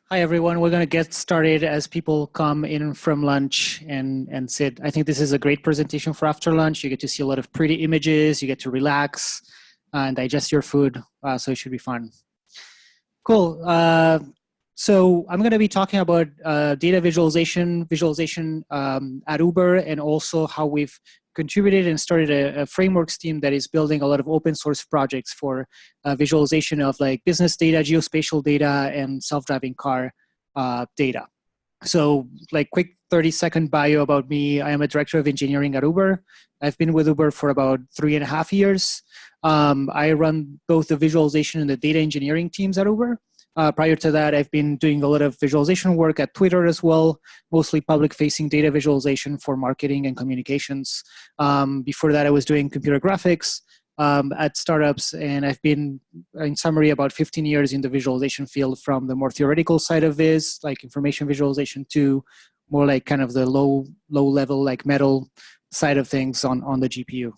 Hi, everyone. We're going to get started as people come in from lunch and sit. I think this is a great presentation for after lunch. You get to see a lot of pretty images. You get to relax and digest your food. So it should be fun. Cool. So I'm going to be talking about data visualization at Uber, and also how we've contributed and started a frameworks team that is building a lot of open source projects for visualization of like business data, geospatial data, and self-driving car data. So like quick 30-second bio about me. I am a director of engineering at Uber. I've been with Uber for about 3.5 years. I run both the visualization and the data engineering teams at Uber. Prior to that, I've been doing a lot of visualization work at Twitter as well, mostly public-facing data visualization for marketing and communications. Before that, I was doing computer graphics at startups, and I've been, in summary, about 15 years in the visualization field, from the more theoretical side of Viz, like information visualization, to more like kind of the low level, like metal side of things on the GPU.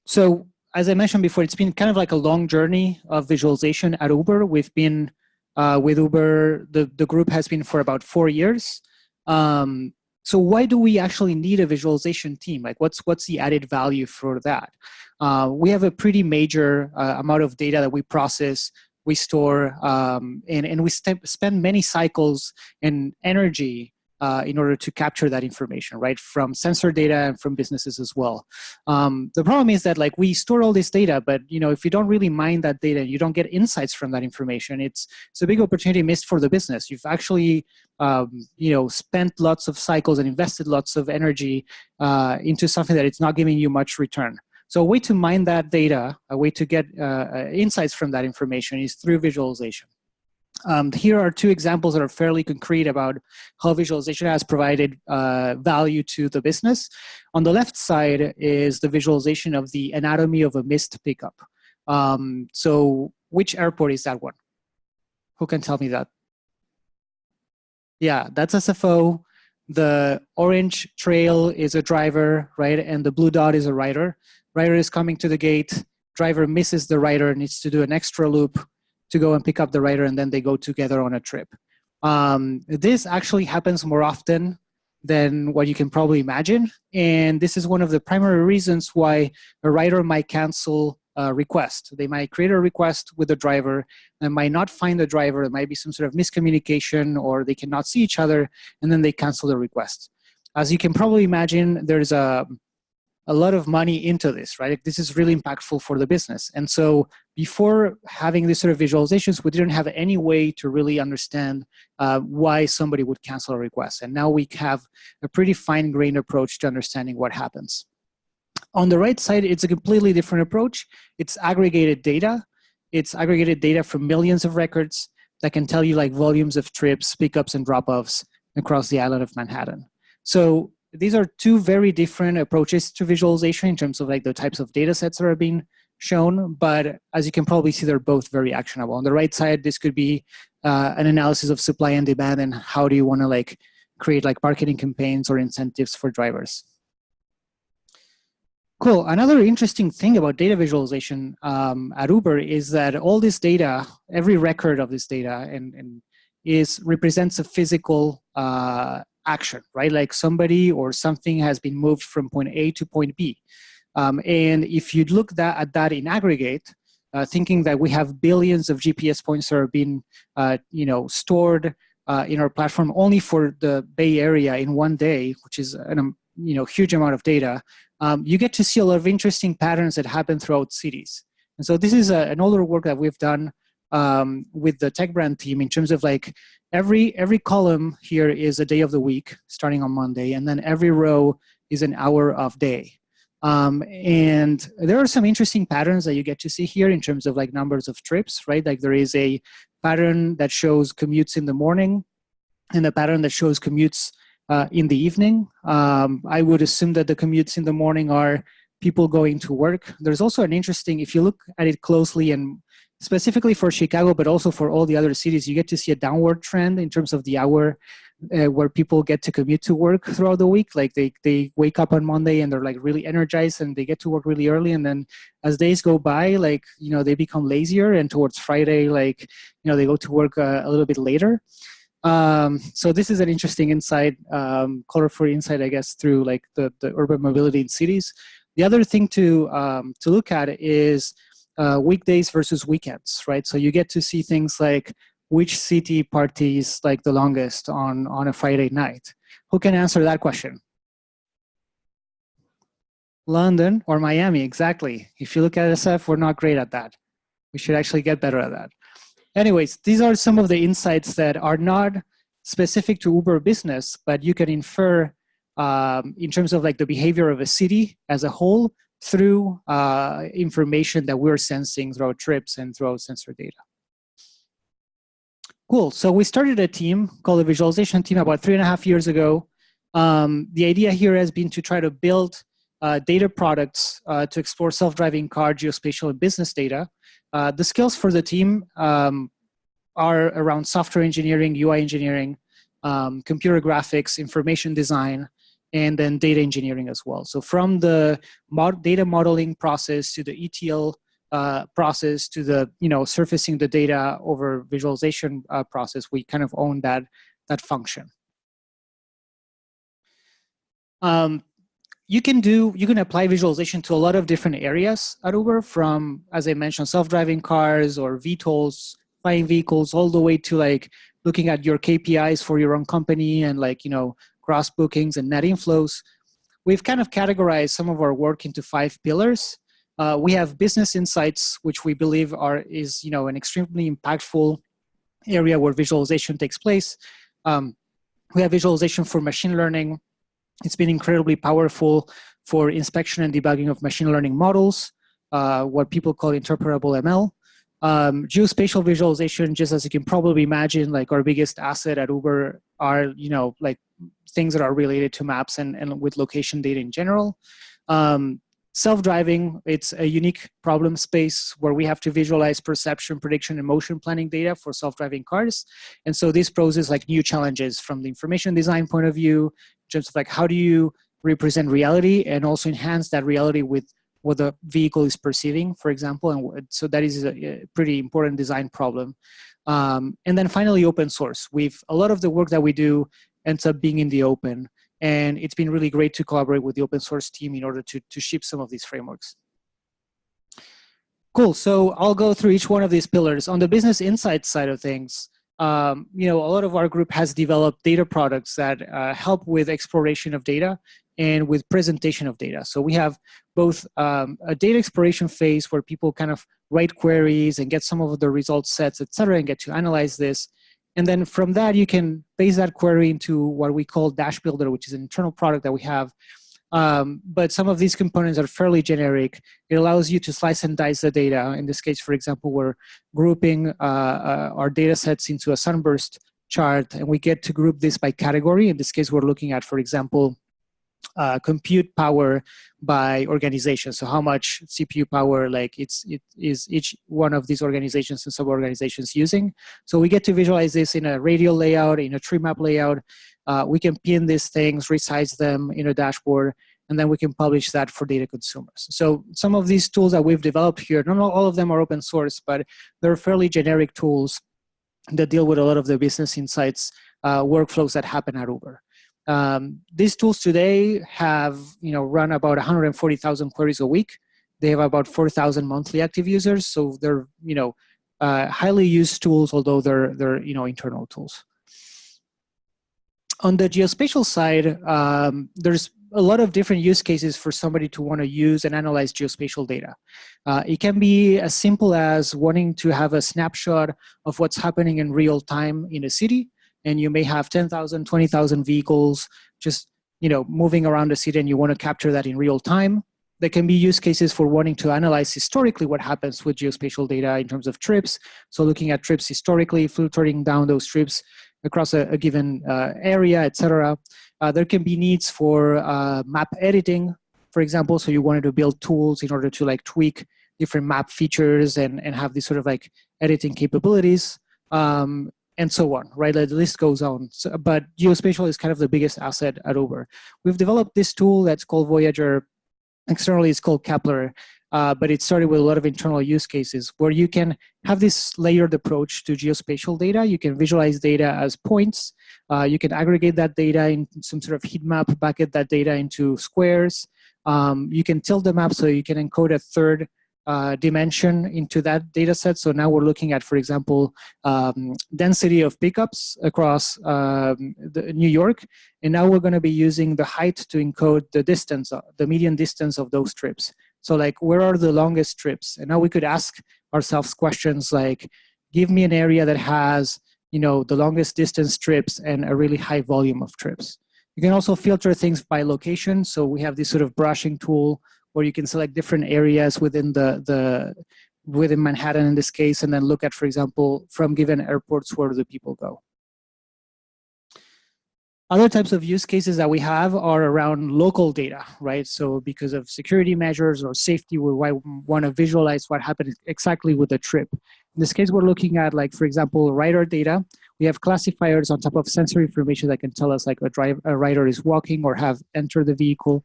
So as I mentioned before, it's been kind of like a long journey of visualization at Uber. We've been with Uber, the group has been for about 4 years. So why do we actually need a visualization team? Like what's the added value for that? We have a pretty major amount of data that we process, we store, and we spend many cycles and energy in order to capture that information, right? From sensor data and from businesses as well. The problem is that like we store all this data, but if you don't really mine that data, you don't get insights from that information. It's a big opportunity missed for the business. You've actually spent lots of cycles and invested lots of energy into something that it's not giving you much return. So a way to mine that data, a way to get insights from that information is through visualization. Here are two examples that are fairly concrete about how visualization has provided value to the business. On the left side is the visualization of the anatomy of a missed pickup. So which airport is that one? Who can tell me that? Yeah, that's SFO. The orange trail is a driver, right? And the blue dot is a rider. Rider is coming to the gate. Driver misses the rider, needs to do an extra loop to go and pick up the rider, and then they go together on a trip. This actually happens more often than what you can probably imagine. And this is one of the primary reasons why a rider might cancel a request. They might create a request with the driver and might not find the driver. There might be some sort of miscommunication, or they cannot see each other, and then they cancel the request. As you can probably imagine, there's a lot of money into this, right? This is really impactful for the business. And so before having this sort of visualizations, we didn't have any way to really understand why somebody would cancel a request. And now we have a pretty fine-grained approach to understanding what happens. On the right side, it's a completely different approach. It's aggregated data. It's aggregated data from millions of records that can tell you like volumes of trips, pickups, and drop-offs across the island of Manhattan. So these are two very different approaches to visualization in terms of like the types of data sets that are being shown, but as you can probably see, they're both very actionable. On the right side, this could be an analysis of supply and demand, and how do you want to like create like marketing campaigns or incentives for drivers. Cool. Another interesting thing about data visualization at Uber is that all this data, every record of this data represents a physical action, right? Like somebody or something has been moved from point A to point B. And if you look at that in aggregate, thinking that we have billions of GPS points that are being stored in our platform only for the Bay Area in one day, which is a huge amount of data, you get to see a lot of interesting patterns that happen throughout cities. And so this is an older work that we've done with the tech brand team in terms of like every column here is a day of the week starting on Monday, and then every row is an hour of day. And there are some interesting patterns that you get to see here in terms of like numbers of trips, right? Like there is a pattern that shows commutes in the morning and a pattern that shows commutes in the evening. I would assume that the commutes in the morning are people going to work. There's also an interesting, if you look at it closely and specifically for Chicago, but also for all the other cities, you get to see a downward trend in terms of the hour where people get to commute to work throughout the week. Like they wake up on Monday and they're like really energized and they get to work really early. And then as days go by, like, you know, they become lazier, and towards Friday, like, you know, they go to work a little bit later. So this is an interesting insight, colorful insight, I guess, through like the urban mobility in cities. The other thing to look at is weekdays versus weekends, right? So you get to see things like which city parties like the longest on a Friday night. Who can answer that question? London or Miami, exactly. If you look at SF, we're not great at that. We should actually get better at that. Anyways, these are some of the insights that are not specific to Uber business, but you can infer in terms of like the behavior of a city as a whole through information that we're sensing throughout trips and throughout sensor data. Cool, so we started a team called the visualization team about 3.5 years ago. The idea here has been to try to build data products to explore self-driving car, geospatial, and business data. The skills for the team are around software engineering, UI engineering, computer graphics, information design, and then data engineering as well. So from the data modeling process to the ETL process to the, you know, surfacing the data over visualization process, we kind of own that function. You can apply visualization to a lot of different areas at Uber, from, as I mentioned, self-driving cars or VTOLs, flying vehicles, all the way to like looking at your KPIs for your own company and like, you know, cross bookings and net inflows. We've kind of categorized some of our work into 5 pillars. We have business insights, which we believe is, you know, an extremely impactful area where visualization takes place. We have visualization for machine learning. It's been incredibly powerful for inspection and debugging of machine learning models, what people call interpretable ML. Geospatial visualization, just as you can probably imagine, like our biggest asset at Uber are, you know, like things that are related to maps and with location data in general. Self-driving, it's a unique problem space where we have to visualize perception, prediction, and motion planning data for self-driving cars. And so this poses like new challenges from the information design point of view, in terms of like how do you represent reality and also enhance that reality with what the vehicle is perceiving, for example. And so that is a pretty important design problem. And then finally, open source. A lot of the work that we do ends up being in the open. And it's been really great to collaborate with the open source team in order to ship some of these frameworks. Cool, so I'll go through each one of these pillars. On the business insights side of things, you know, a lot of our group has developed data products that help with exploration of data and with presentation of data. So we have both a data exploration phase where people kind of write queries and get some of the result sets, et cetera, and get to analyze this. And then from that, you can base that query into what we call Dash Builder, which is an internal product that we have. But some of these components are fairly generic. It allows you to slice and dice the data. In this case, for example, we're grouping our data sets into a sunburst chart, and we get to group this by category. In this case, we're looking at, for example, compute power by organization. So how much CPU power like it is each one of these organizations and sub-organizations using. So we get to visualize this in a radial layout, in a tree map layout. We can pin these things, resize them in a dashboard, and then we can publish that for data consumers. So some of these tools that we've developed here, not all of them are open source, but they're fairly generic tools that deal with a lot of the business insights workflows that happen at Uber. These tools today have, you know, run about 140,000 queries a week. They have about 4,000 monthly active users. So they're, you know, highly used tools, although they're you know, internal tools. On the geospatial side, there's a lot of different use cases for somebody to want to use and analyze geospatial data. It can be as simple as wanting to have a snapshot of what's happening in real time in a city. And you may have 10,000, 20,000 vehicles just, you know, moving around the city, and you want to capture that in real time. There can be use cases for wanting to analyze historically what happens with geospatial data in terms of trips. So looking at trips historically, filtering down those trips across a given area, et cetera. There can be needs for map editing, for example. So you wanted to build tools in order to like tweak different map features and have these sort of like editing capabilities, and so on, right? Like the list goes on. So, but geospatial is kind of the biggest asset at Uber. We've developed this tool that's called Voyager. Externally, it's called Kepler, but it started with a lot of internal use cases where you can have this layered approach to geospatial data. You can visualize data as points. You can aggregate that data in some sort of heat map, bucket that data into squares. You can tilt the map so you can encode a third dimension into that data set. So now we're looking at, for example, density of pickups across New York. And now we're going to be using the height to encode the distance, the median distance of those trips. So like, where are the longest trips? And now we could ask ourselves questions like, give me an area that has, you know, the longest distance trips and a really high volume of trips. You can also filter things by location. So we have this sort of brushing tool where you can select different areas within within Manhattan in this case, and then look at, for example, from given airports, where do the people go. Other types of use cases that we have are around local data, right? So because of security measures or safety, we want to visualize what happened exactly with the trip. In this case, we're looking at, like, for example, rider data. We have classifiers on top of sensory information that can tell us like a rider is walking or have entered the vehicle.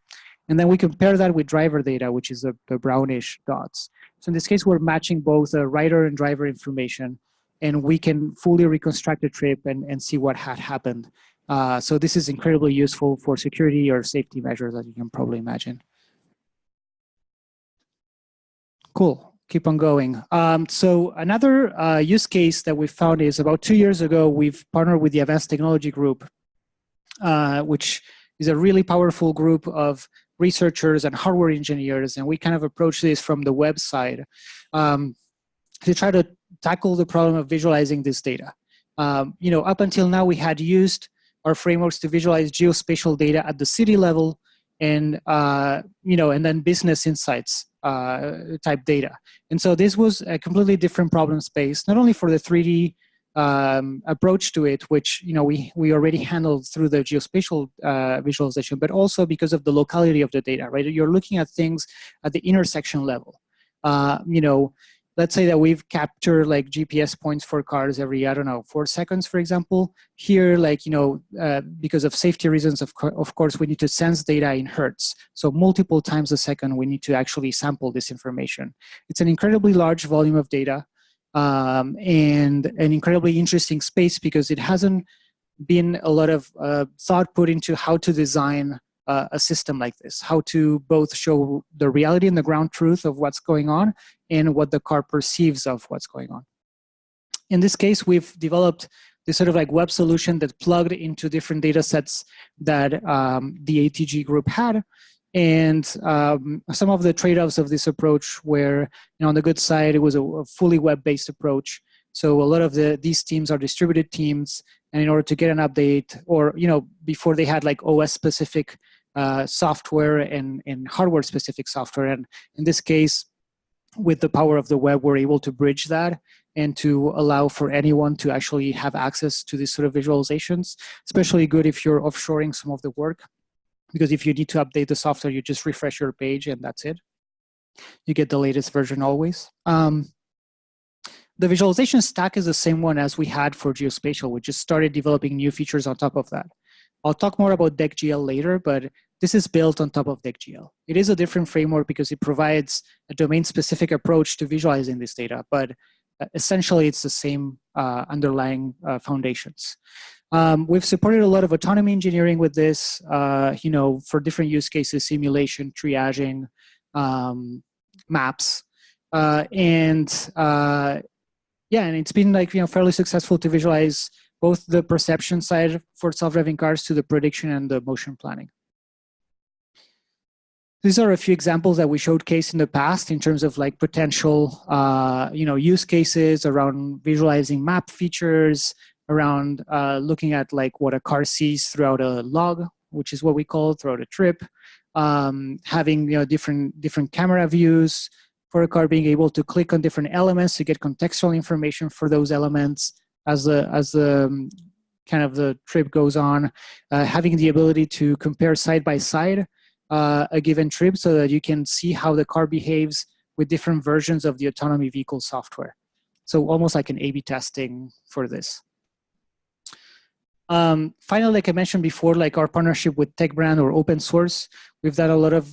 And then we compare that with driver data, which is the brownish dots. So in this case, we're matching both rider and driver information, and we can fully reconstruct the trip and see what had happened. So this is incredibly useful for security or safety measures, as you can probably imagine. Cool, keep on going. So another use case that we found is about 2 years ago, we've partnered with the Advanced Technology Group, which is a really powerful group of researchers and hardware engineers, and we kind of approach this from the web side to try to tackle the problem of visualizing this data. You know, up until now, we had used our frameworks to visualize geospatial data at the city level, and you know, and then business insights type data. And so this was a completely different problem space, not only for the 3D approach to it, which, you know, we already handled through the geospatial visualization, but also because of the locality of the data, right? You're looking at things at the intersection level. You know, let's say that we've captured like GPS points for cars every, I don't know, 4 seconds, for example. Here, like, you know, because of safety reasons, of course, we need to sense data in hertz. So multiple times a second, we need to actually sample this information. It's an incredibly large volume of data. And an incredibly interesting space because it hasn't been a lot of thought put into how to design a system like this, how to both show the reality and the ground truth of what's going on and what the car perceives of what's going on. In this case, we've developed this sort of like web solution that plugged into different data sets that the ATG group had. And some of the trade-offs of this approach were, you know, on the good side, it was a fully web-based approach. So a lot of these teams are distributed teams, and in order to get an update, or, you know, before they had like OS-specific software and hardware-specific software. And in this case, with the power of the web, we're able to bridge that and to allow for anyone to actually have access to these sort of visualizations, especially good if you're offshoring some of the work. Because if you need to update the software, you just refresh your page and that's it. You get the latest version always. The visualization stack is the same one as we had for geospatial. We just started developing new features on top of that. I'll talk more about DeckGL later, but this is built on top of DeckGL. It is a different framework because it provides a domain-specific approach to visualizing this data, but essentially it's the same underlying foundations. We've supported a lot of autonomy engineering with this, you know, for different use cases, simulation, triaging, maps, yeah, and it's been like, you know, fairly successful to visualize both the perception side for self-driving cars to the prediction and the motion planning. These are a few examples that we showcased in the past in terms of like potential, you know, use cases around visualizing map features, around looking at like what a car sees throughout a log, which is what we call throughout a trip, having, you know, different camera views for a car, being able to click on different elements to get contextual information for those elements as the kind of the trip goes on, having the ability to compare side by side a given trip so that you can see how the car behaves with different versions of the autonomy vehicle software. So almost like an A/B testing for this. Finally, like I mentioned before, like our partnership with TechBrand or open source, we've done a lot of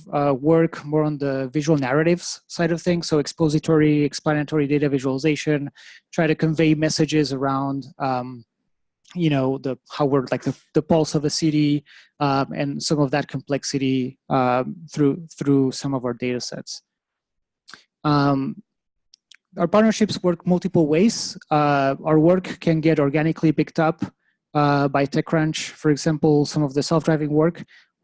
work more on the visual narratives side of things. So expository, explanatory data visualization, try to convey messages around, how we're like the pulse of a city, and some of that complexity through some of our data sets. Our partnerships work multiple ways. Our work can get organically picked up by TechCrunch, for example, some of the self-driving work.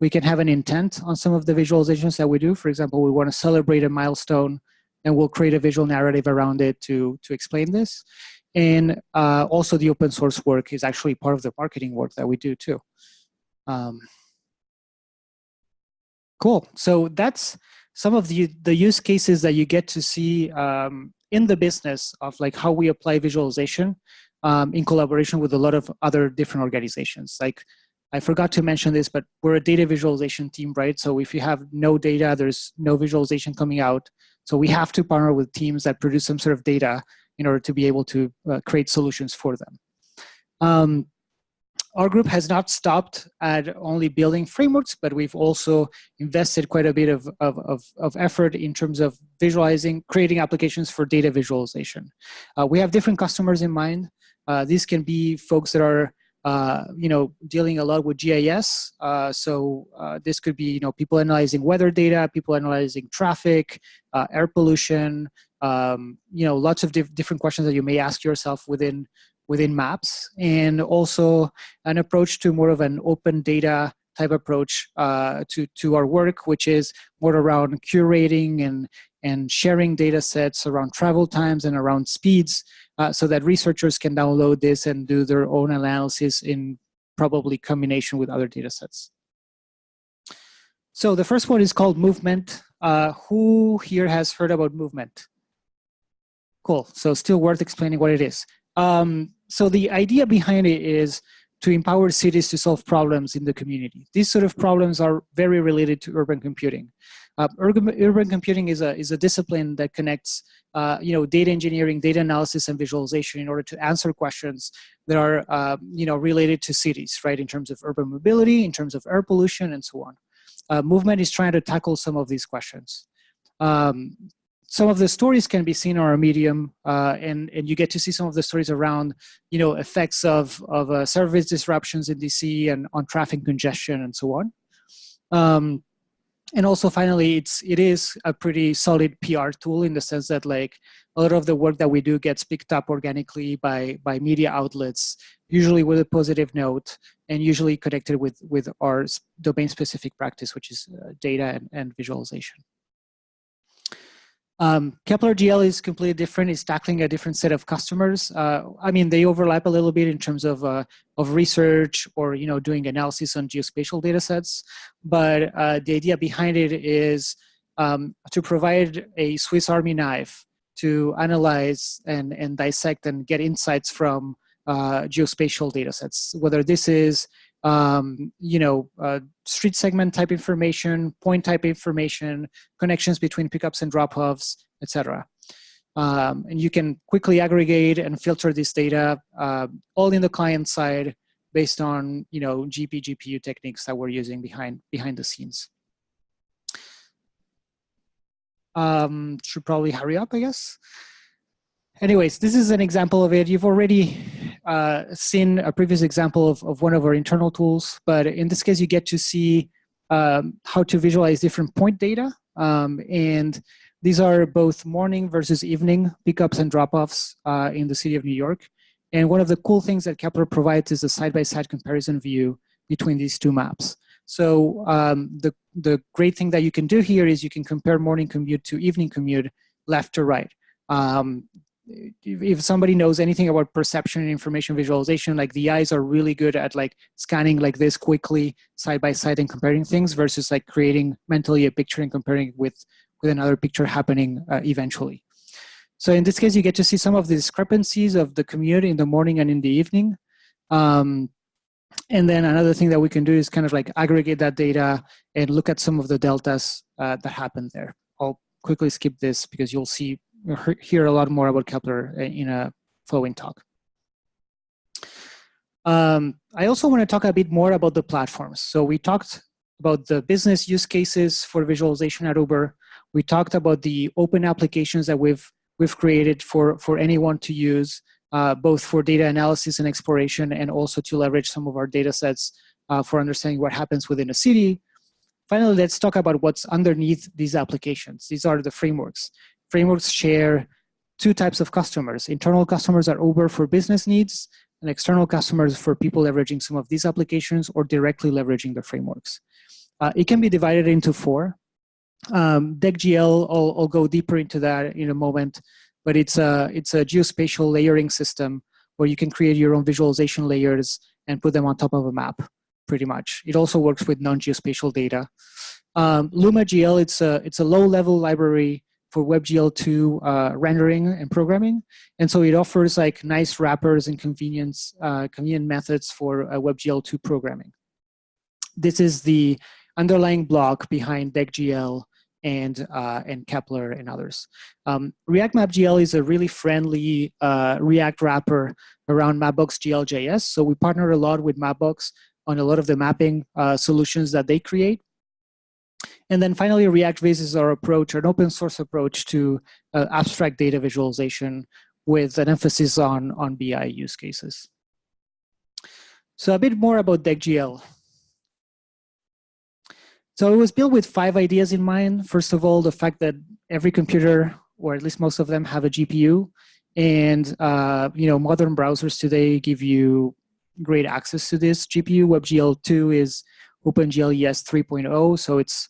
We can have an intent on some of the visualizations that we do. For example, we want to celebrate a milestone, and we'll create a visual narrative around it to explain this. And also the open source work is actually part of the marketing work that we do too. Cool. So that's some of the use cases that you get to see in the business of like how we apply visualization in collaboration with a lot of other different organizations. Like I forgot to mention this, but we're a data visualization team, right? So if you have no data, there's no visualization coming out. So we have to partner with teams that produce some sort of data in order to be able to create solutions for them. Our group has not stopped at only building frameworks, but we've also invested quite a bit of effort in terms of visualizing, creating applications for data visualization. We have different customers in mind. These can be folks that are dealing a lot with GIS. This could be people analyzing weather data, people analyzing traffic, air pollution, lots of different questions that you may ask yourself within maps, and also an approach to more of an open data type approach to our work, which is more around curating and sharing data sets around travel times and around speeds, so that researchers can download this and do their own analysis in probably combination with other data sets. So the first one is called movement. Who here has heard about movement? Cool, so still worth explaining what it is. So the idea behind it is to empower cities to solve problems in the community. These sort of problems are very related to urban computing. Urban computing is a discipline that connects data engineering, data analysis, and visualization in order to answer questions that are related to cities, right? In terms of urban mobility, in terms of air pollution, and so on. Movement is trying to tackle some of these questions. Some of the stories can be seen on our Medium, and you get to see some of the stories around, effects of service disruptions in DC and on traffic congestion and so on. And also, finally, it is a pretty solid PR tool in the sense that like a lot of the work that we do gets picked up organically by media outlets, usually with a positive note, and usually connected with our domain-specific practice, which is data and visualization. Kepler GL is completely different. It's tackling a different set of customers. I mean, they overlap a little bit in terms of research or doing analysis on geospatial data sets. But the idea behind it is to provide a Swiss Army knife to analyze and dissect and get insights from geospatial data sets, whether this is street segment type information, point type information, connections between pickups and drop-offs, etc. And you can quickly aggregate and filter this data all in the client side based on GPU techniques that we're using behind the scenes. Should probably hurry up, I guess. Anyways, this is an example of it. You've already seen a previous example of one of our internal tools, but in this case, you get to see how to visualize different point data. And these are both morning versus evening pickups and drop-offs in the city of New York. And one of the cool things that Kepler provides is a side-by-side comparison view between these two maps. So the great thing that you can do here is you can compare morning commute to evening commute left to right. If somebody knows anything about perception and information visualization, like the eyes are really good at like scanning like this quickly side by side and comparing things versus like creating mentally a picture and comparing it with another picture happening eventually. So in this case, you get to see some of the discrepancies of the commute in the morning and in the evening. And then another thing that we can do is kind of like aggregate that data and look at some of the deltas that happen there. I'll quickly skip this because you'll hear a lot more about Kepler in a following talk. I also want to talk a bit more about the platforms. So we talked about the business use cases for visualization at Uber. We talked about the open applications that we've created for anyone to use, both for data analysis and exploration, and also to leverage some of our data sets for understanding what happens within a city. Finally, let's talk about what's underneath these applications. These are the frameworks. Frameworks share two types of customers. Internal customers are Uber for business needs, and external customers for people leveraging some of these applications or directly leveraging the frameworks. It can be divided into four. DeckGL, I'll go deeper into that in a moment, but it's a geospatial layering system where you can create your own visualization layers and put them on top of a map, pretty much. It also works with non-geospatial data. LumaGL, it's a low-level library for WebGL2 rendering and programming, and so it offers like nice wrappers and convenient methods for WebGL2 programming. This is the underlying block behind DeckGL and Kepler and others. React MapGL is a really friendly React wrapper around Mapbox.gl.js. So we partner a lot with Mapbox on a lot of the mapping solutions that they create. And then finally, React Viz is our approach, an open source approach to abstract data visualization with an emphasis on BI use cases. So a bit more about DeckGL. So it was built with 5 ideas in mind. First of all, the fact that every computer, or at least most of them, have a GPU, and modern browsers today give you great access to this GPU. WebGL2 is OpenGL ES 3.0, so it's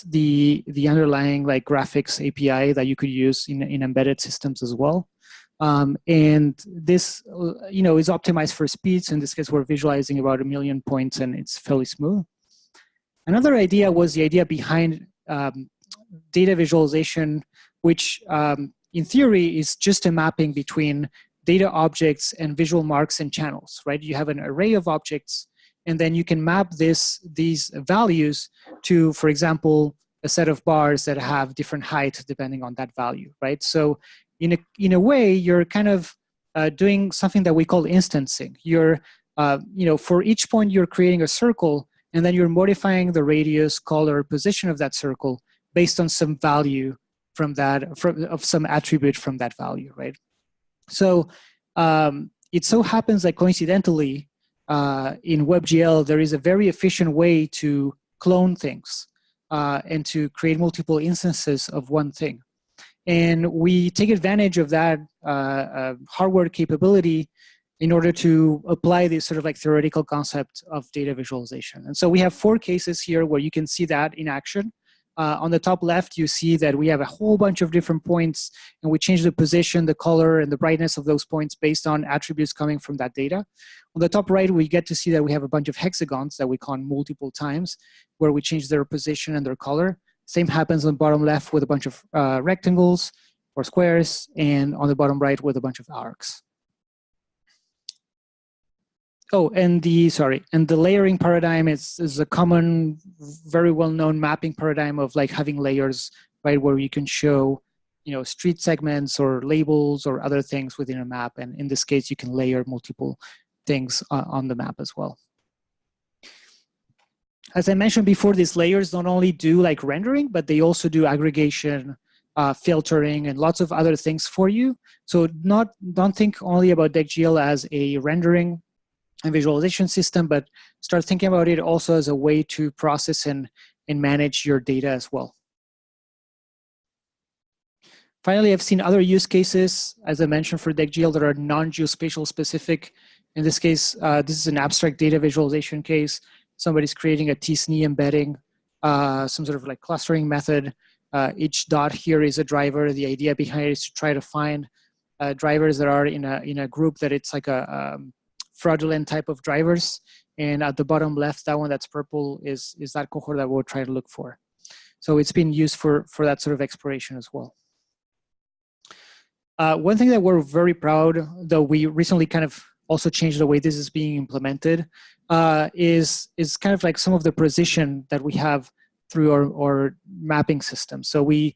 the underlying like graphics API that you could use in embedded systems as well. And this is optimized for speeds. In this case, we're visualizing about 1 million points, and it's fairly smooth. Another idea was the idea behind data visualization, which in theory is just a mapping between data objects and visual marks and channels, right? You have an array of objects, and then you can map these values to, for example, a set of bars that have different height depending on that value, right? So in a way, you're kind of doing something that we call instancing. You're, for each point, you're creating a circle, and then you're modifying the radius, color, position of that circle based on some value from that, of some attribute from that value, right? So it so happens that coincidentally, in WebGL, there is a very efficient way to clone things and to create multiple instances of one thing. And we take advantage of that hardware capability in order to apply this sort of like theoretical concept of data visualization. And so we have 4 cases here where you can see that in action. On the top left, you see that we have a whole bunch of different points, and we change the position, the color, and the brightness of those points based on attributes coming from that data. On the top right, we get to see that we have a bunch of hexagons that we con multiple times, where we change their position and their color. Same happens on the bottom left with a bunch of rectangles or squares, and on the bottom right with a bunch of arcs. Oh, and the layering paradigm is a common, very well-known mapping paradigm of like having layers, right, where you can show, street segments or labels or other things within a map. And in this case, you can layer multiple things on the map as well. As I mentioned before, these layers not only do like rendering, but they also do aggregation, filtering, and lots of other things for you. So don't think only about DeckGL as a rendering and visualization system, but start thinking about it also as a way to process and manage your data as well. Finally, I've seen other use cases, as I mentioned, for DeckGL that are non-geospatial specific. In this case, this is an abstract data visualization case. Somebody's creating a t-SNE embedding, some sort of like clustering method. Each dot here is a driver. The idea behind it is to try to find drivers that are in a group that it's like a fraudulent type of drivers. And at the bottom left, that one that's purple is that cohort that we'll try to look for. So it's been used for that sort of exploration as well. One thing that we're very proud, though we recently kind of also changed the way this is being implemented, is kind of like some of the precision that we have through our mapping system. So we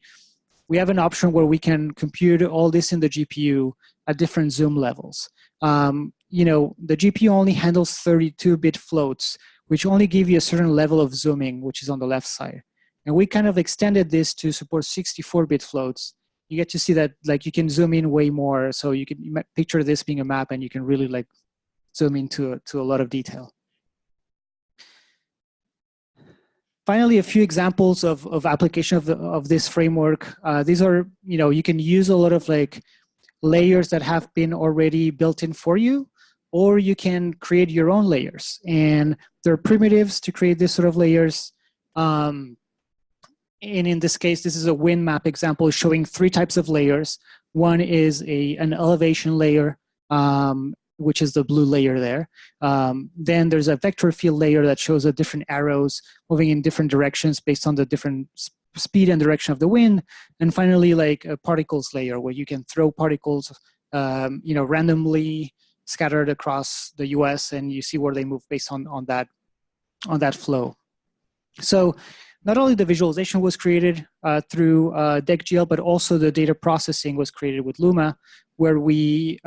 we have an option where we can compute all this in the GPU at different zoom levels. You know, the GPU only handles 32-bit floats, which only give you a certain level of zooming, which is on the left side. And we kind of extended this to support 64-bit floats. You get to see that like you can zoom in way more. So you can picture this being a map and you can really like zoom into a lot of detail. Finally, a few examples of application of this framework. These are, you know, you can use a lot of like layers that have been already built in for you, or you can create your own layers. And there are primitives to create this sort of layers. And in this case, this is a wind map example showing 3 types of layers. One is an elevation layer, which is the blue layer there. Then there's a vector field layer that shows the different arrows moving in different directions based on the different speed and direction of the wind. And finally, like a particles layer where you can throw particles, you know, randomly scattered across the US, and you see where they move based on that flow. So not only the visualization was created through DeckGL, but also the data processing was created with Luma, where we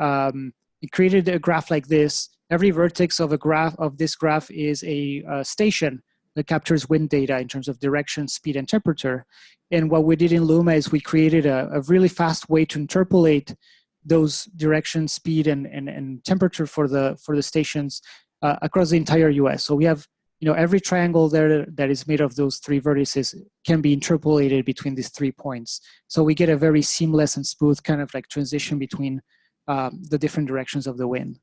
created a graph like this. Every vertex of this graph is a station that captures wind data in terms of direction, speed, and temperature. And what we did in Luma is we created a really fast way to interpolate those direction, speed, and temperature for the stations across the entire US. So we have, you know, every triangle there that is made of those 3 vertices can be interpolated between these 3 points. So we get a very seamless and smooth kind of like transition between the different directions of the wind.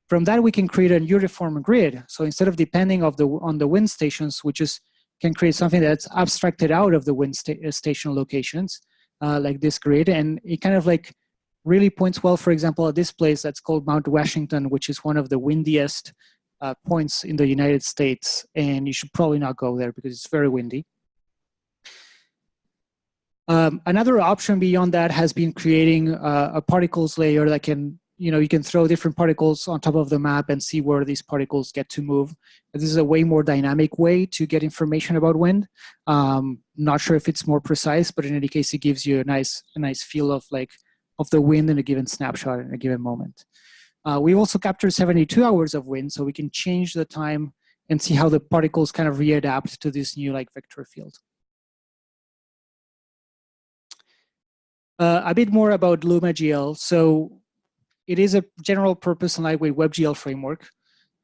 From that, we can create a uniform grid. So instead of depending on the wind stations, we just can create something that's abstracted out of the wind station locations, like this grid. And it kind of like really points well, for example, at this place that's called Mount Washington, which is one of the windiest points in the United States. And you should probably not go there because it's very windy. Another option beyond that has been creating a particles layer that can, you know, you can throw different particles on top of the map and see where these particles get to move. This is a way more dynamic way to get information about wind. Not sure if it's more precise, but in any case, it gives you a nice feel of the wind in a given snapshot in a given moment. We also captured 72 hours of wind, so we can change the time and see how the particles kind of readapt to this new like vector field. A bit more about LumaGL. So it is a general purpose and lightweight WebGL framework.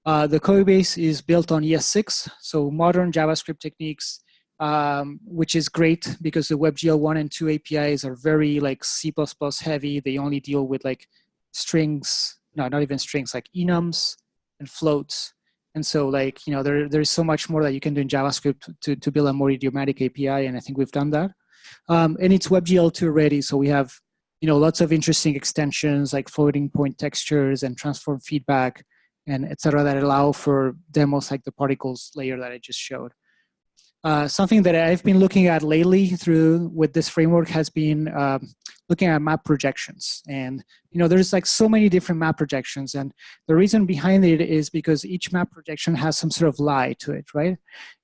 The code base is built on ES6, so modern JavaScript techniques, which is great because the WebGL 1 and 2 APIs are very like C++ heavy. They only deal with like strings, no, not even strings, like enums and floats. And so like, you know, there's so much more that you can do in JavaScript to build a more idiomatic API, and I think we've done that. And it's WebGL 2 ready, so we have, you know, lots of interesting extensions like floating point textures and transform feedback and et cetera that allow for demos like the particles layer that I just showed. Something that I've been looking at lately with this framework has been looking at map projections. And, you know, there's like so many different map projections. And the reason behind it is because each map projection has some sort of lie to it, right?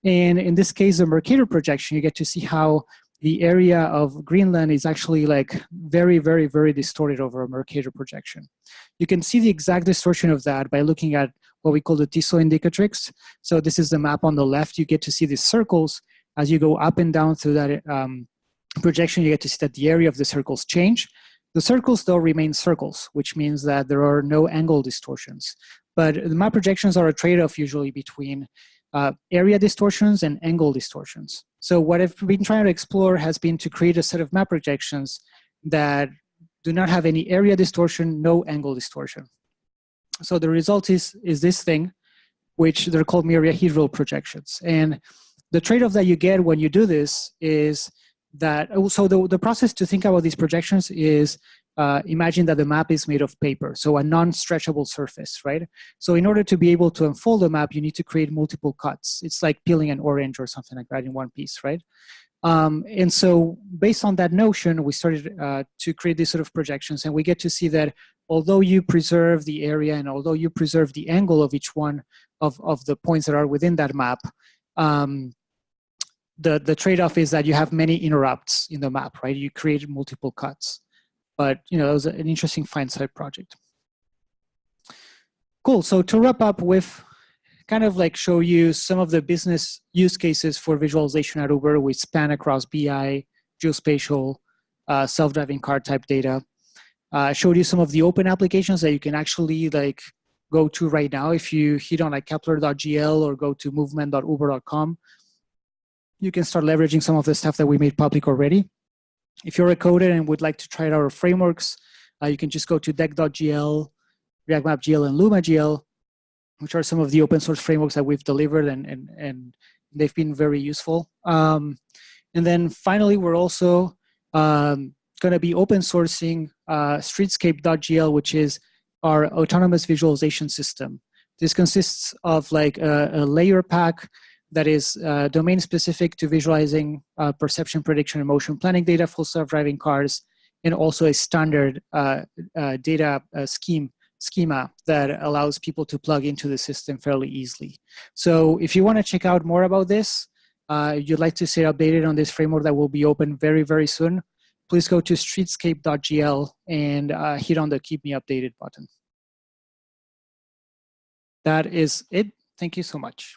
And in this case, the Mercator projection, you get to see how the area of Greenland is actually like very, very, very distorted over a Mercator projection. You can see the exact distortion of that by looking at what we call the Tissot indicatrix. So this is the map on the left. You get to see these circles. As you go up and down through that projection, you get to see that the area of the circles change. The circles, though, remain circles, which means that there are no angle distortions. But the map projections are a trade-off usually between area distortions and angle distortions. So what I've been trying to explore has been to create a set of map projections that do not have any area distortion, no angle distortion. So the result is this thing, which they're called myriahedral projections. And the trade-off that you get when you do this is that, so the process to think about these projections is imagine that the map is made of paper, so a non-stretchable surface, right? So in order to be able to unfold the map, you need to create multiple cuts. It's like peeling an orange or something like that in one piece, right? And so based on that notion, we started to create these sort of projections, and we get to see that although you preserve the area and although you preserve the angle of each one of the points that are within that map, the trade-off is that you have many interrupts in the map, right? You create multiple cuts. But it was an interesting find side project. Cool. So to wrap up with kind of like show you some of the business use cases for visualization at Uber, which span across BI, geospatial, self-driving car type data. Showed you some of the open applications that you can actually like go to right now. If you hit on like Kepler.gl or go to movement.uber.com, you can start leveraging some of the stuff that we made public already. If you're a coder and would like to try out our frameworks, you can just go to deck.gl, ReactMap.gl, and Luma.gl, which are some of the open source frameworks that we've delivered, and they've been very useful. And then finally, we're also going to be open sourcing streetscape.gl, which is our autonomous visualization system. This consists of like a layer pack that is domain specific to visualizing perception, prediction, and motion planning data for self-driving cars, and also a standard data schema that allows people to plug into the system fairly easily. So if you want to check out more about this, you'd like to stay updated on this framework that will be open very, very soon, please go to streetscape.gl and hit on the Keep Me Updated button. That is it. Thank you so much.